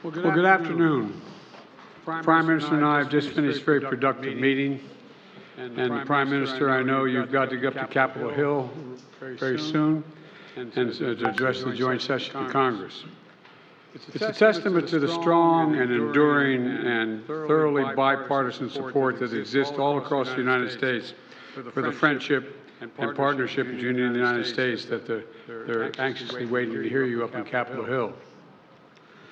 Well, good afternoon. Prime Minister and I have just finished a very productive meeting. And Prime Minister, I know you've got to get up to Capitol Hill very soon and to address the joint session of Congress. It's a testament to the strong and enduring and thoroughly bipartisan support that exists all across the United States for the friendship and partnership between India and the United States that they're anxiously waiting to hear you up on Capitol Hill.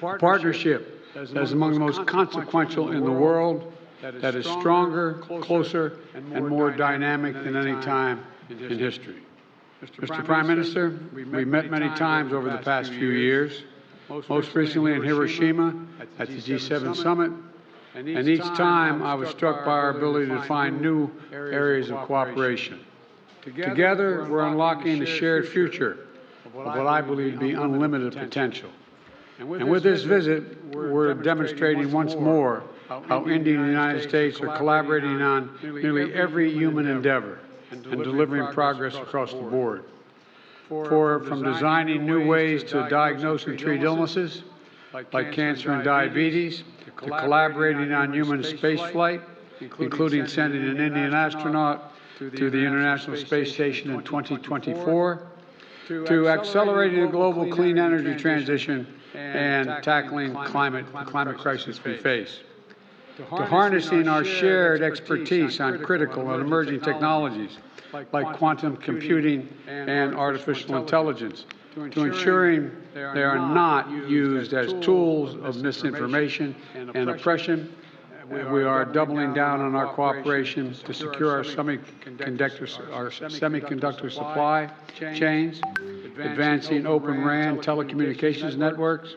A partnership that is among the most consequential in the world, that is stronger, closer, and more dynamic than any time in history. Mr. Prime Minister, we've met many times over the past few years, most recently in Hiroshima at the G7 summit, and each time I was struck by our ability to find new areas of cooperation. Together, we're unlocking the shared future of what I believe to be unlimited potential. And with this visit, we're demonstrating once more how India and the United States are collaborating on nearly every human endeavor and delivering progress across the board. From designing new ways to diagnose and treat illnesses like cancer and diabetes, to collaborating on human spaceflight, including sending an Indian astronaut to the International Space Station in 2024, to accelerating the global clean energy transition and tackling the climate crisis we face, to harnessing our shared expertise on critical and emerging technologies like quantum computing and artificial intelligence, to ensuring they are not used as tools of misinformation and oppression. We are doubling down on our cooperation to secure our semiconductor supply chains, advancing Open RAN telecommunications networks,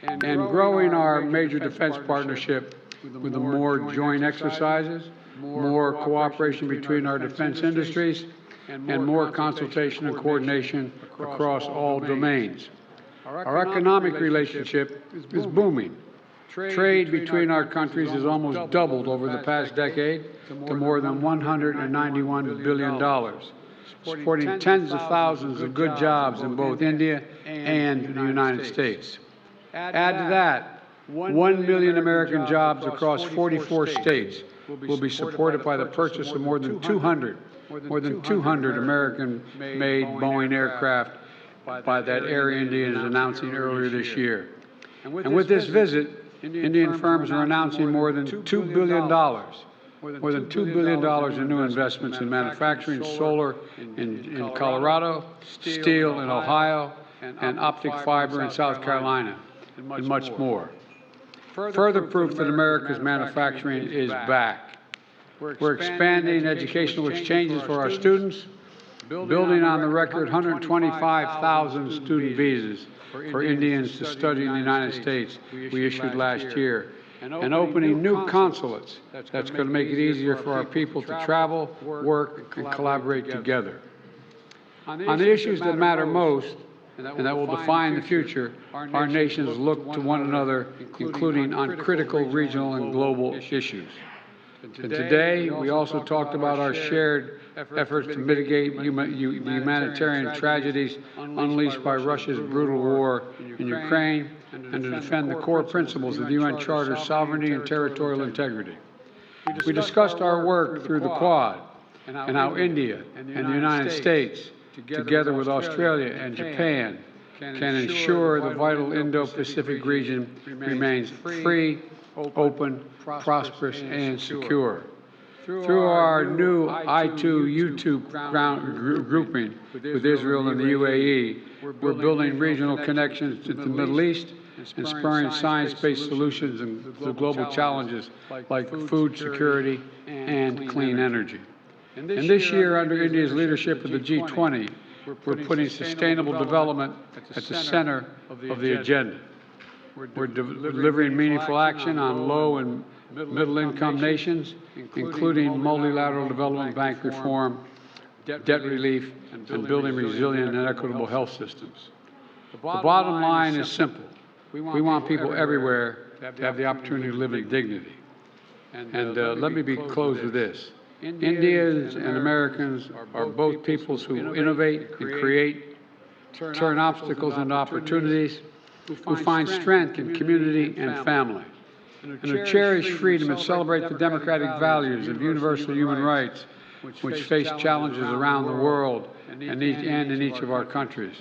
and growing our major defense partnership with more joint exercises, more cooperation between our defense industries, and more consultation and coordination across all domains. Our economic relationship is booming. Trade between our countries has almost doubled over the past decade to more than $191 billion, supporting tens of thousands of good jobs in both India and the United States. Add to that 1 million American jobs across 44 states will be supported by the purchase of more than 200 American-made Boeing aircraft by that Air India is announcing earlier this year. And with this visit, Indian firms are announcing more than $2 billion in new investments in manufacturing, solar in Colorado, steel in Ohio, and optic fiber in South Carolina, and much more. Further proof that America's manufacturing is back. We're expanding educational exchanges for our students, building on the record 125,000 student visas for Indians to study in the United States we issued last year, and opening new consulates that's going to make it easier for our people to travel, work, and collaborate together. On the issues that matter most and that will define the future, our nations look to one another, including on critical regional and global issues. And today, we also talked about our shared efforts to mitigate the humanitarian tragedies unleashed by Russia's brutal war in Ukraine and to defend the core principles of the UN Charter's sovereignty and territorial integrity. We discussed our work through the Quad and how India and the United States, together with Australia and Japan, can ensure the vital Indo-Pacific region remains free, open, prosperous, and secure. Through our new I2U2 grouping with Israel and the UAE, we're building regional connections to the Middle East and spurring science-based solutions to global challenges like food security and clean energy. And this year, under India's leadership of the G20, we're putting sustainable development at the center of the agenda. We're delivering meaningful action on low and middle-income nations, including multilateral development bank reform, debt relief, and building resilient and equitable health systems. The bottom line is simple. We want people everywhere to have the opportunity to live in dignity. And let me close with this. Indians and Americans are both peoples who innovate and create, turn obstacles into opportunities, who find strength in community and family, and who cherish freedom and celebrate the democratic values of universal human rights, which face challenges around the world and in each of our countries,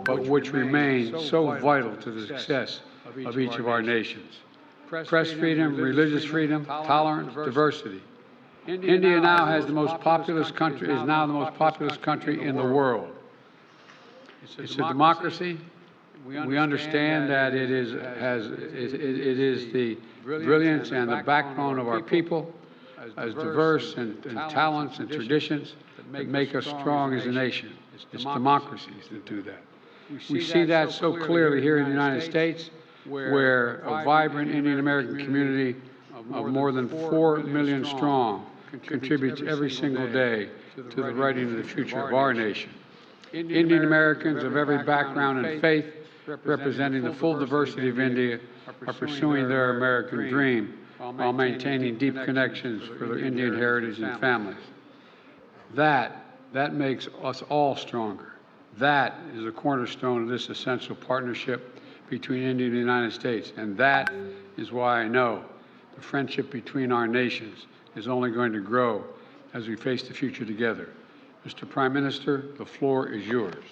but which remain so vital to the success of each of our nations. Press freedom, religious freedom, tolerance, diversity. India now has the most populous country, is now the most populous country in the world. It's a democracy. We understand that it is the brilliance and the backbone of our people, as diverse and talents and traditions that make us strong as a nation. It's democracies that do that. We see that so clearly here in the United States, where a vibrant Indian American community of more than 4 million strong contributes every single day to the writing of the future of our nation. Indian Americans of every background and faith, representing the full diversity of India, are pursuing their American dream while maintaining deep connections for their Indian heritage and families. That makes us all stronger. That is the cornerstone of this essential partnership between India and the United States. And that is why I know the friendship between our nations is only going to grow as we face the future together. Mr. Prime Minister, the floor is yours.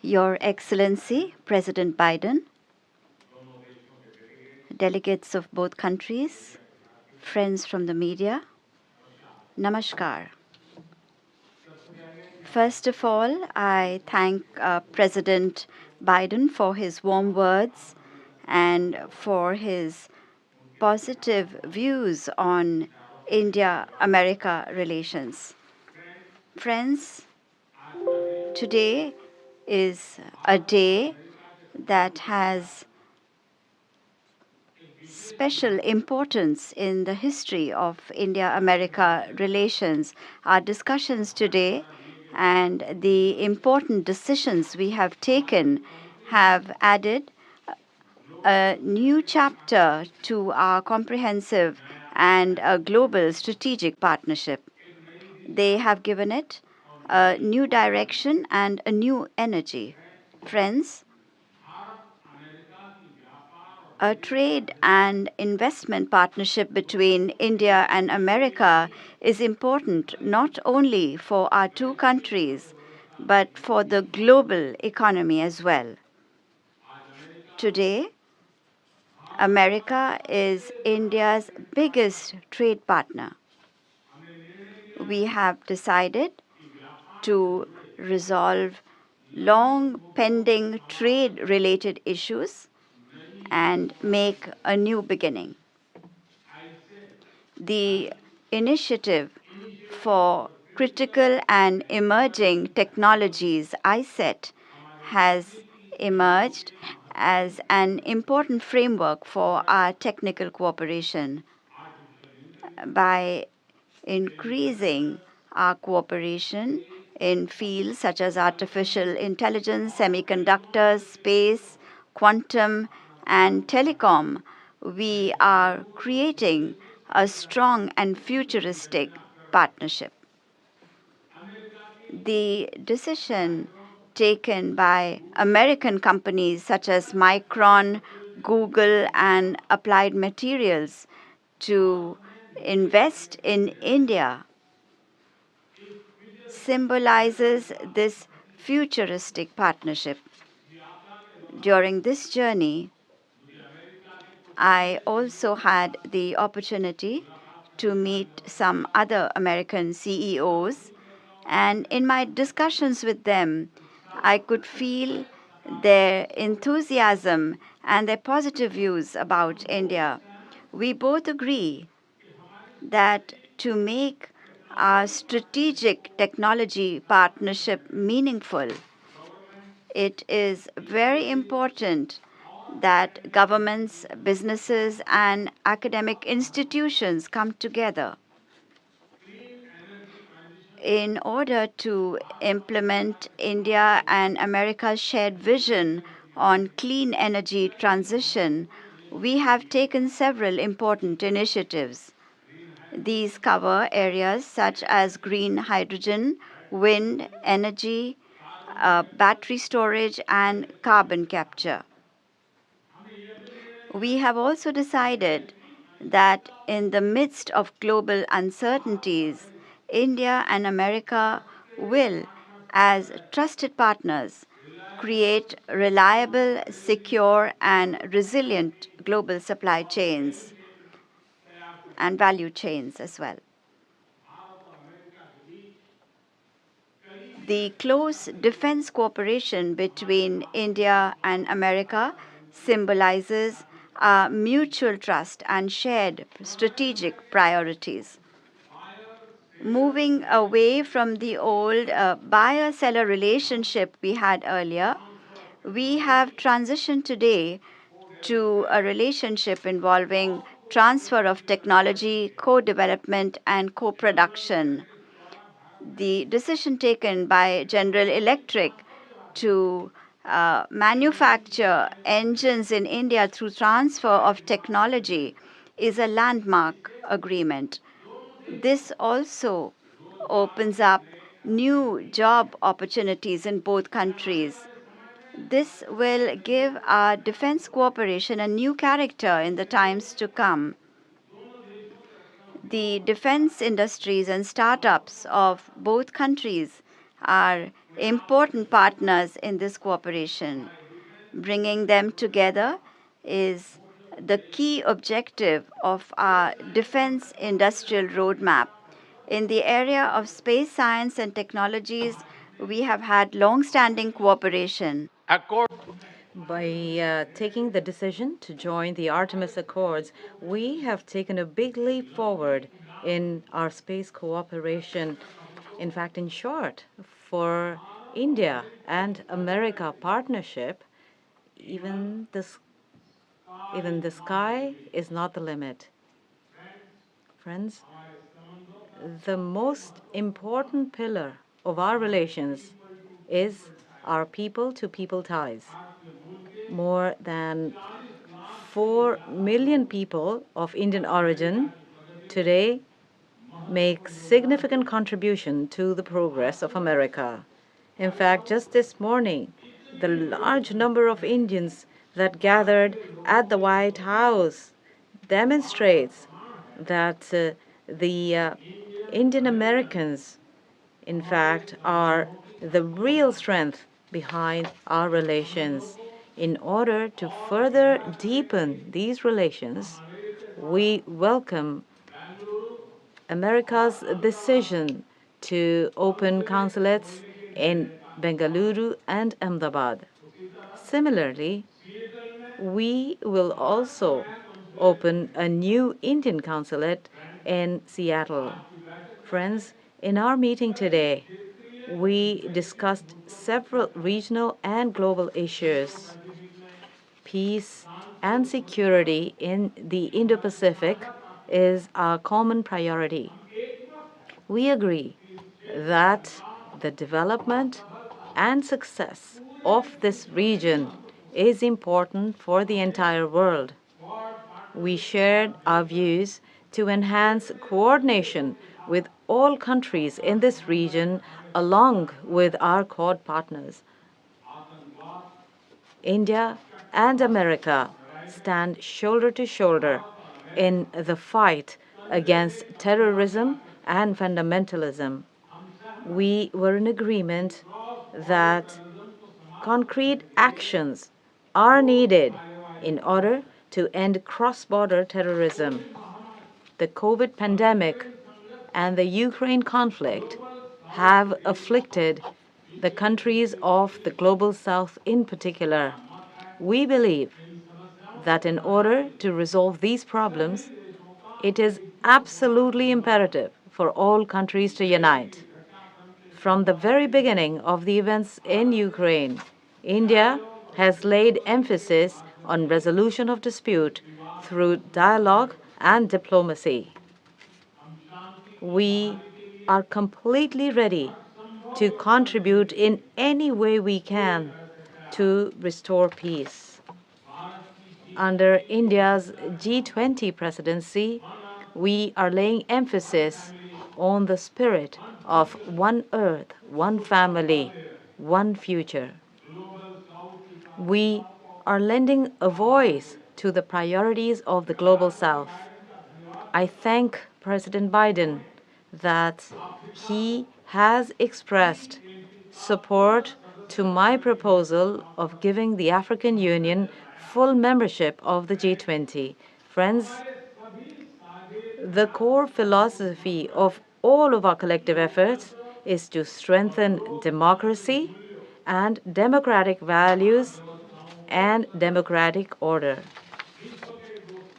Your Excellency, President Biden, delegates of both countries, friends from the media, Namaskar. First of all, I thank President Biden for his warm words and for his positive views on India-America relations. Friends, today is a day that has special importance in the history of India-America relations. Our discussions today and the important decisions we have taken have added a new chapter to our comprehensive and a global strategic partnership. They have given it a new direction and a new energy. Friends, a trade and investment partnership between India and America is important not only for our two countries, but for the global economy as well. Today, America is India's biggest trade partner. We have decided to resolve long pending trade-related issues and make a new beginning. The initiative for critical and emerging technologies, ICET, has emerged as an important framework for our technical cooperation. By increasing our cooperation in fields such as artificial intelligence, semiconductors, space, quantum, and telecom, we are creating a strong and futuristic partnership. The decision taken by American companies such as Micron, Google, and Applied Materials to invest in India symbolizes this futuristic partnership. During this journey, I also had the opportunity to meet some other American CEOs, and in my discussions with them, I could feel their enthusiasm and their positive views about India. We both agree that to make our strategic technology partnership meaningful, it is very important that governments, businesses, and academic institutions come together in order to implement India and America's shared vision on clean energy transition, we have taken several important initiatives. These cover areas such as green hydrogen, wind energy, battery storage, and carbon capture. We have also decided that in the midst of global uncertainties, India and America will, as trusted partners, create reliable, secure, and resilient global supply chains and value chains as well. The close defense cooperation between India and America symbolizes our mutual trust and shared strategic priorities. Moving away from the old buyer seller relationship we had earlier, we have transitioned today to a relationship involving transfer of technology, co development, and co production. The decision taken by General Electric to manufacture engines in India through transfer of technology is a landmark agreement. This also opens up new job opportunities in both countries. This will give our defense cooperation a new character in the times to come. The defense industries and startups of both countries are important partners in this cooperation. Bringing them together is the key objective of our defense industrial roadmap. In the area of space science and technologies, we have had long standing cooperation. By taking the decision to join the Artemis Accords, we have taken a big leap forward in our space cooperation. In fact, in short, for India and America partnership, even the sky is not the limit. Friends, the most important pillar of our relations is our people-to-people ties. More than 4 million people of Indian origin today make significant contribution to the progress of America. In fact, just this morning, the large number of Indians that gathered at the White House demonstrates that the Indian Americans, in fact, are the real strength behind our relations. In order to further deepen these relations, we welcome America's decision to open consulates in Bengaluru and Ahmedabad. Similarly, we will also open a new Indian consulate in Seattle. Friends, in our meeting today, we discussed several regional and global issues. Peace and security in the Indo-Pacific is our common priority. We agree that the development and success of this region is important for the entire world. We shared our views to enhance coordination with all countries in this region along with our Quad partners. India and America stand shoulder to shoulder in the fight against terrorism and fundamentalism. We were in agreement that concrete actions are needed in order to end cross-border terrorism. The COVID pandemic and the Ukraine conflict have afflicted the countries of the Global South in particular. We believe that in order to resolve these problems, it is absolutely imperative for all countries to unite. From the very beginning of the events in Ukraine, India has laid emphasis on resolution of dispute through dialogue and diplomacy. We are completely ready to contribute in any way we can to restore peace. Under India's G20 presidency, we are laying emphasis on the spirit of one earth, one family, one future. We are lending a voice to the priorities of the global south. I thank President Biden that he has expressed support to my proposal of giving the African Union full membership of the G20. Friends, the core philosophy of all of our collective efforts is to strengthen democracy and democratic values and democratic order.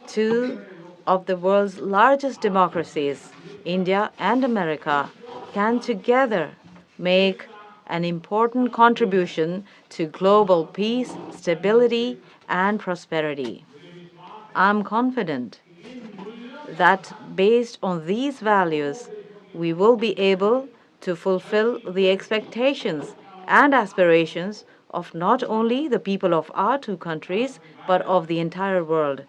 Two of the world's largest democracies, India and America, can together make an important contribution to global peace, stability, and prosperity. I'm confident that based on these values, we will be able to fulfill the expectations and aspirations of not only the people of our two countries, but of the entire world.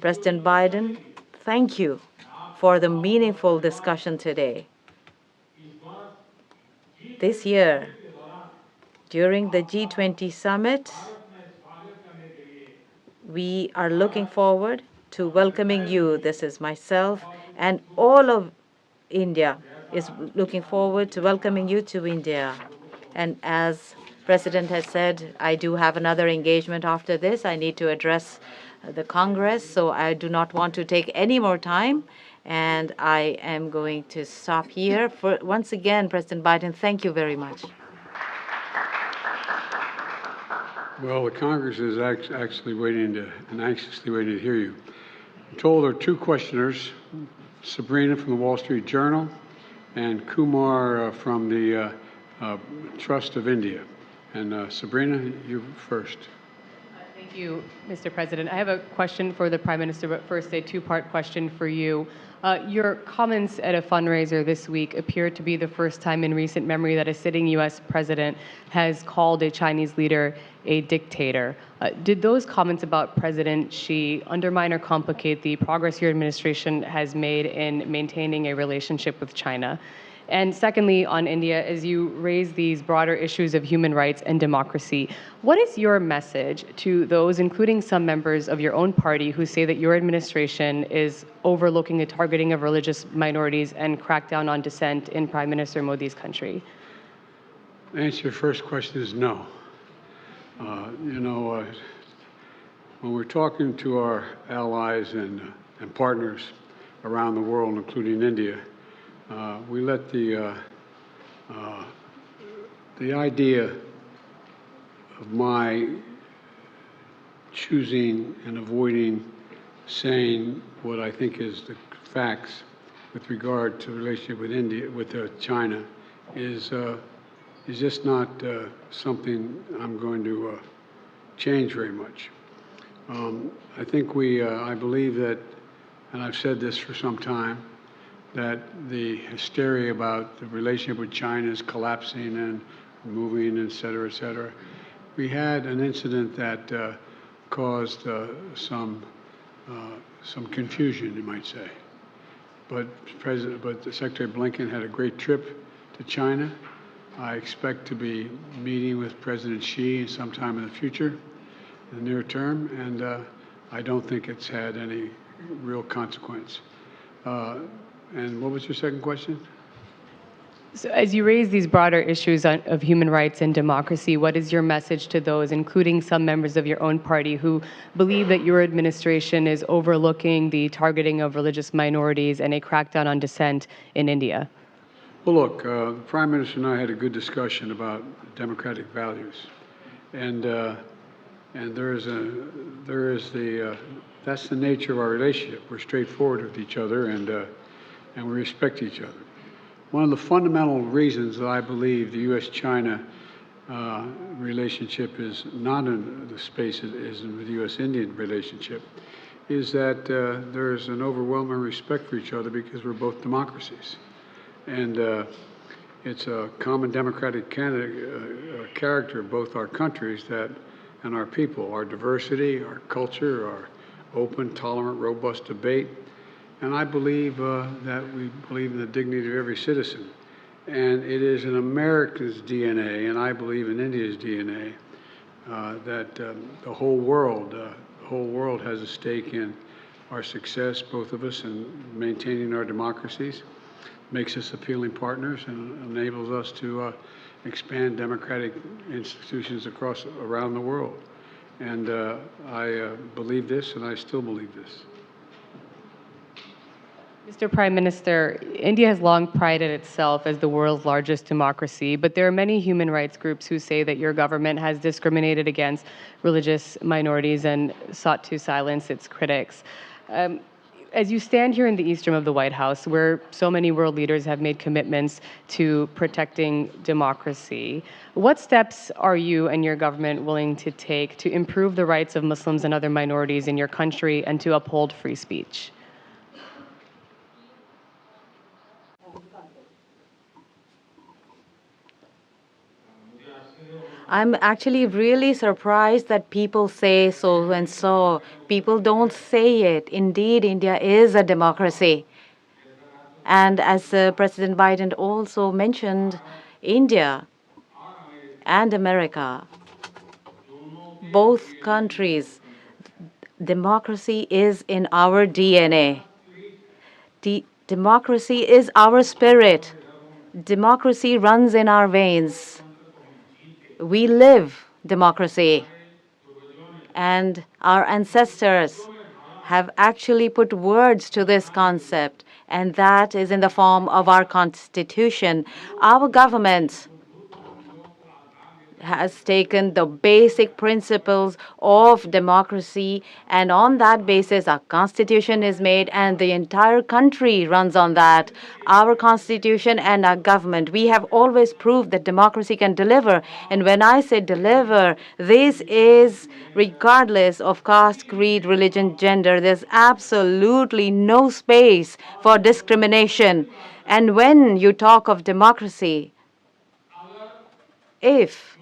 President Biden, thank you for the meaningful discussion today. This year, during the G20 summit, we are looking forward to welcoming you. This is myself, and all of India is looking forward to welcoming you to India. And as President has said, I do have another engagement after this. I need to address the Congress, so I do not want to take any more time, and I am going to stop here. Once again, President Biden, thank you very much. Well, the Congress is actually anxiously waiting to hear you. I'm told there are two questioners, Sabrina from the Wall Street Journal and Kumar from the Trust of India. And Sabrina, you first. Thank you, Mr. President. I have a question for the Prime Minister, but first a two-part question for you. Your comments at a fundraiser this week appear to be the first time in recent memory that a sitting U.S. president has called a Chinese leader a dictator. Did those comments about President Xi undermine or complicate the progress your administration has made in maintaining a relationship with China? And secondly, on India, as you raise these broader issues of human rights and democracy, what is your message to those, including some members of your own party, who say that your administration is overlooking the targeting of religious minorities and crackdown on dissent in Prime Minister Modi's country? The answer to your first question is no. When we're talking to our allies and partners around the world, including India, we let the idea of my choosing and avoiding saying what I think is the facts with regard to the relationship with India, with China, is just not something I'm going to change very much. I think I believe that, and I've said this for some time, that the hysteria about the relationship with China is collapsing and moving, et cetera. We had an incident that caused some confusion, you might say. But the Secretary Blinken had a great trip to China. I expect to be meeting with President Xi sometime in the future, in the near term, and I don't think it's had any real consequence. And what was your second question? So as you raise these broader issues of human rights and democracy, what is your message to those, including some members of your own party, who believe that your administration is overlooking the targeting of religious minorities and a crackdown on dissent in India? Well, look, the Prime Minister and I had a good discussion about democratic values, and that's the nature of our relationship. We're straightforward with each other, and we respect each other. One of the fundamental reasons that I believe the U.S.-China relationship is not in the space it is in the U.S.-Indian relationship is that there's an overwhelming respect for each other because we're both democracies. And It's a common democratic character of both our countries and our people, our diversity, our culture, our open, tolerant, robust debate. And I believe that we believe in the dignity of every citizen. And it is in America's DNA, and I believe in India's DNA, that the whole world has a stake in our success, both of us, in maintaining our democracies, makes us appealing partners, and enables us to expand democratic institutions around the world. And I believe this, and I still believe this. Mr. Prime Minister, India has long prided itself as the world's largest democracy, but there are many human rights groups who say that your government has discriminated against religious minorities and sought to silence its critics. As you stand here in the east room of the White House, where so many world leaders have made commitments to protecting democracy, what steps are you and your government willing to take to improve the rights of Muslims and other minorities in your country and to uphold free speech? I'm actually really surprised that people say so and so. People don't say it. Indeed, India is a democracy. And as President Biden also mentioned, India and America, both countries, democracy is in our DNA. Democracy is our spirit. Democracy runs in our veins. We live democracy. And our ancestors have actually put words to this concept, and that is in the form of our Constitution. Our government has taken the basic principles of democracy, and on that basis, our constitution is made, and the entire country runs on that. Our constitution and our government, we have always proved that democracy can deliver. And when I say deliver, this is regardless of caste, creed, religion, gender. There's absolutely no space for discrimination. And when you talk of democracy, if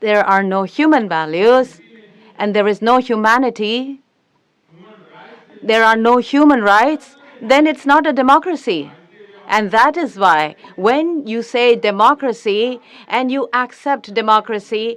there are no human values and there is no humanity, there are no human rights, then it's not a democracy. And that is why when you say democracy and you accept democracy,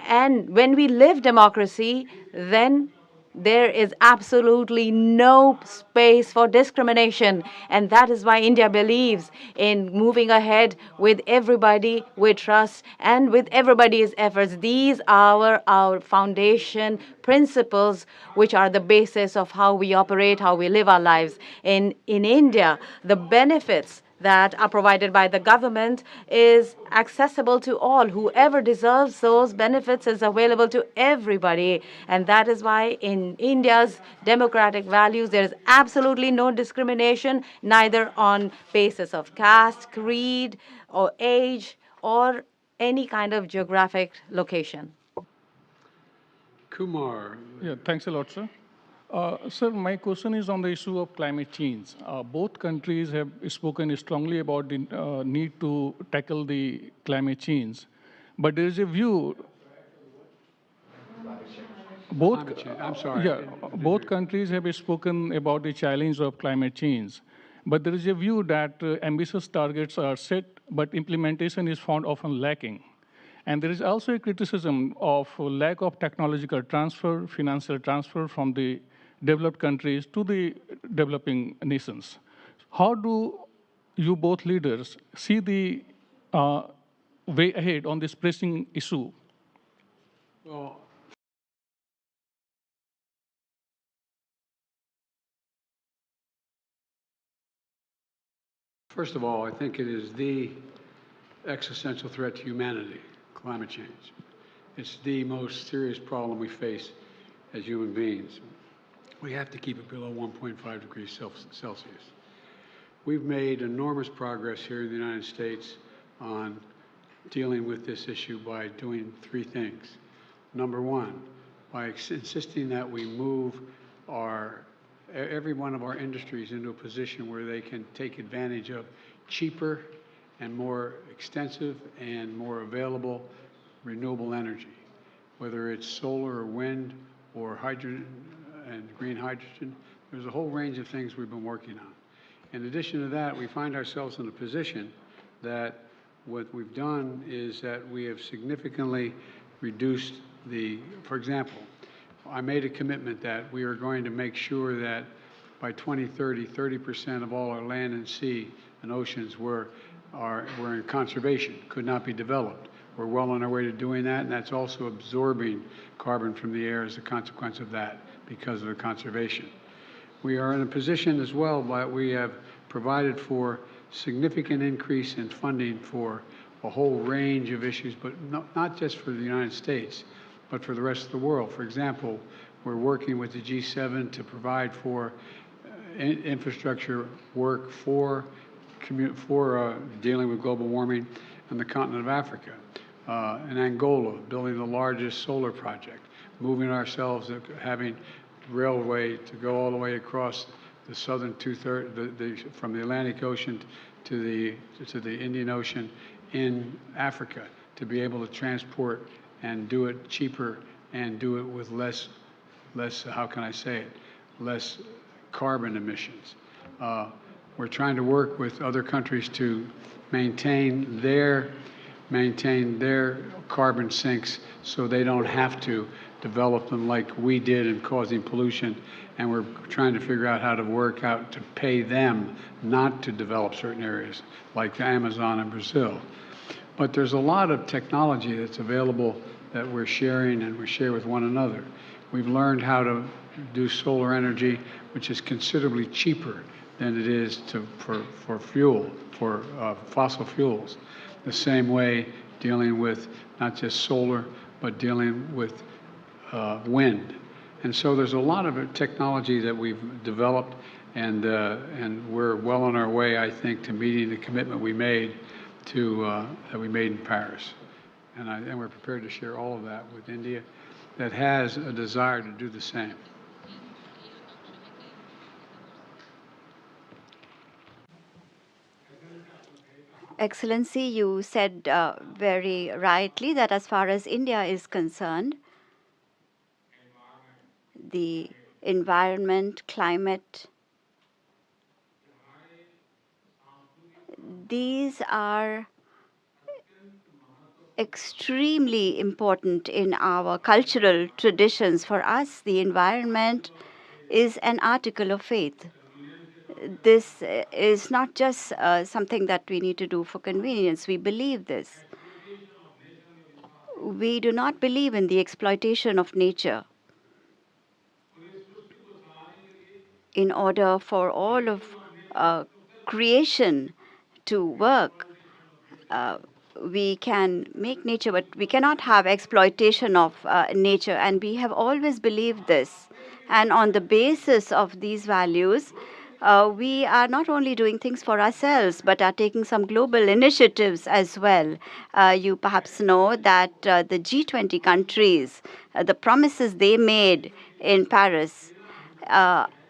and when we live democracy, then there is absolutely no space for discrimination. And that is why India believes in moving ahead with everybody with trust and with everybody's efforts. These are our foundation principles, which are the basis of how we operate, how we live our lives. In India, the benefits that are provided by the government is accessible to all. Whoever deserves those benefits is available to everybody. And that is why in India's democratic values, there is absolutely no discrimination, neither on basis of caste, creed, or age, or any kind of geographic location. Kumar. Yeah, thanks a lot, sir. Sir, my question is on the issue of climate change. Both countries have spoken strongly about the need to tackle the climate change, but there is a view. Climate change. I'm sorry. Yeah, both countries have spoken about the challenge of climate change, but there is a view that ambitious targets are set, but implementation is found often lacking. And there is also a criticism of lack of technological transfer, financial transfer from the developed countries to the developing nations. How do you both leaders see the way ahead on this pressing issue? Well, first of all, I think it is the existential threat to humanity, climate change. It's the most serious problem we face as human beings. We have to keep it below 1.5 degrees Celsius. We've made enormous progress here in the United States on dealing with this issue by doing three things. Number one, by insisting that we move every one of our industries into a position where they can take advantage of cheaper and more extensive and more available renewable energy, whether it's solar or wind or hydrogen and green hydrogen. There's a whole range of things we've been working on. In addition to that, we find ourselves in a position that what we've done is that we have significantly reduced for example, I made a commitment that we are going to make sure that by 2030, 30% of all our land and sea and oceans were in conservation, could not be developed. We're well on our way to doing that, and that's also absorbing carbon from the air as a consequence of that because of the conservation. We are in a position as well that we have provided for significant increase in funding for a whole range of issues, but not just for the United States, but for the rest of the world. For example, we're working with the G7 to provide for infrastructure work for dealing with global warming on the continent of Africa. In Angola, building the largest solar project, moving ourselves, having railway to go all the way across the southern from the Atlantic Ocean to the Indian Ocean in Africa, to be able to transport and do it cheaper and do it with less, how can I say it, less carbon emissions. We're trying to work with other countries to maintain their carbon sinks so they don't have to develop them like we did in causing pollution. And we're trying to figure out how to work out to pay them not to develop certain areas like the Amazon and Brazil. But there's a lot of technology that's available that we're sharing and we share with one another. We've learned how to do solar energy, which is considerably cheaper than it is for fossil fuels. The same way dealing with not just solar, but dealing with wind. And so there's a lot of technology that we've developed, and we're well on our way, I think, to meeting the commitment we made that we made in Paris. And we're prepared to share all of that with India that has a desire to do the same. Excellency, you said very rightly that as far as India is concerned, the environment, climate, these are extremely important in our cultural traditions. For us, the environment is an article of faith. This is not just something that we need to do for convenience. We believe this. We do not believe in the exploitation of nature. In order for all of creation to work, we can make nature, but we cannot have exploitation of nature. And we have always believed this. And on the basis of these values, we are not only doing things for ourselves, but are taking some global initiatives as well. You perhaps know that the G20 countries, the promises they made in Paris,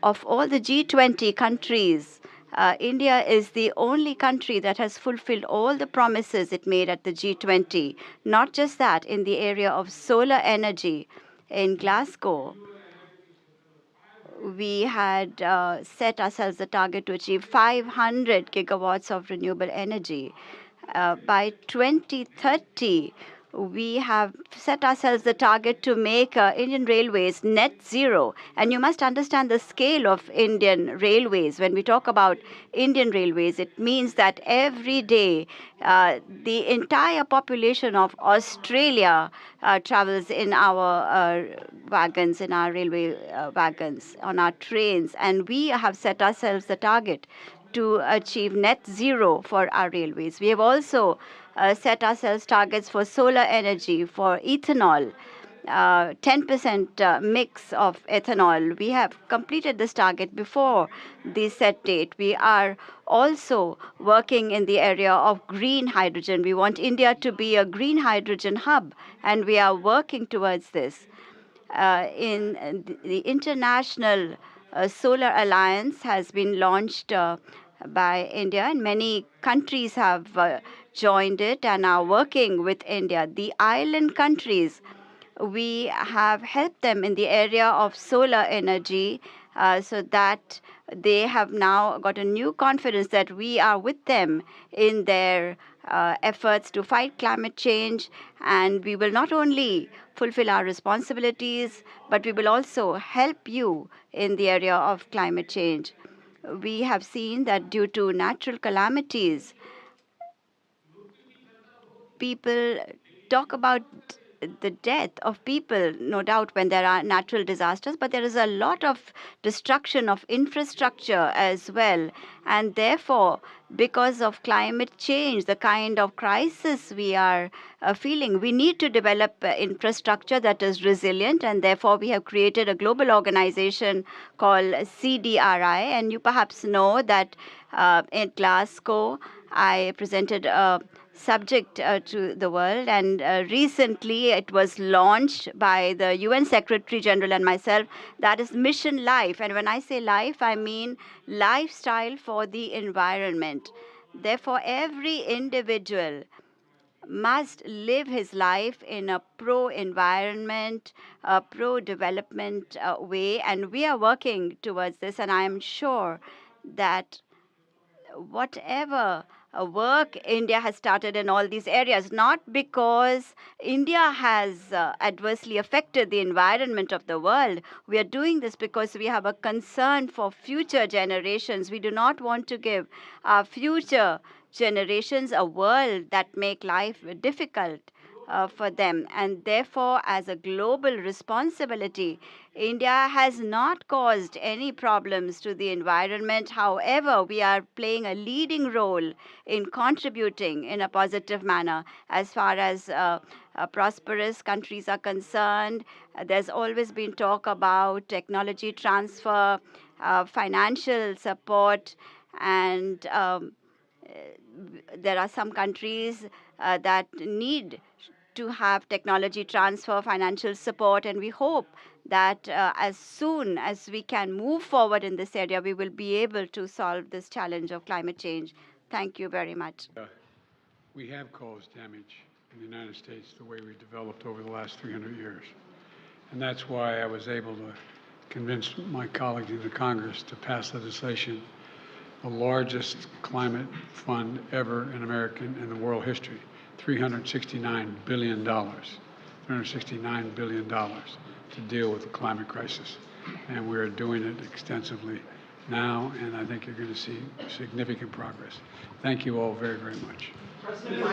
of all the G20 countries, India is the only country that has fulfilled all the promises it made at the G20. Not just that, in the area of solar energy in Glasgow, we had set ourselves the target to achieve 500 gigawatts of renewable energy. By 2030, we have set ourselves the target to make Indian Railways net zero. And you must understand the scale of Indian Railways. When we talk about Indian Railways, it means that every day the entire population of Australia travels in our wagons, in our railway wagons, on our trains. And we have set ourselves the target to achieve net zero for our railways. We have also set ourselves targets for solar energy, for ethanol, 10% mix of ethanol. We have completed this target before the set date. We are also working in the area of green hydrogen. We want India to be a green hydrogen hub, and we are working towards this. In the International Solar Alliance has been launched by India, and many countries have joined it and are working with India. The island countries, we have helped them in the area of solar energy so that they have now got a new confidence that we are with them in their efforts to fight climate change. And we will not only fulfill our responsibilities, but we will also help you in the area of climate change. We have seen that due to natural calamities, people talk about the death of people, no doubt, when there are natural disasters, but there is a lot of destruction of infrastructure as well. And therefore, because of climate change, the kind of crisis we are feeling, we need to develop infrastructure that is resilient. And therefore, we have created a global organization called CDRI. And you perhaps know that in Glasgow, I presented a subject to the world, and recently it was launched by the UN Secretary General and myself. That is Mission Life, and when I say life, I mean lifestyle for the environment. Therefore, every individual must live his life in a pro-environment, a pro-development way, and we are working towards this, and I am sure that whatever work India has started in all these areas, not because India has adversely affected the environment of the world. We are doing this because we have a concern for future generations. We do not want to give our future generations a world that make life difficult for them. And therefore, as a global responsibility, India has not caused any problems to the environment. However, we are playing a leading role in contributing in a positive manner as far as prosperous countries are concerned. There's always been talk about technology transfer, financial support, and there are some countries that need to have technology transfer, financial support, and we hope that as soon as we can move forward in this area, we will be able to solve this challenge of climate change. Thank you very much. We have caused damage in the United States the way we've developed over the last 300 years. And that's why I was able to convince my colleagues in the Congress to pass legislation, the largest climate fund ever in American and the world history, $369 billion, $369 billion to deal with the climate crisis. And we're doing it extensively now, and I think you're going to see significant progress. Thank you all very, very much. President,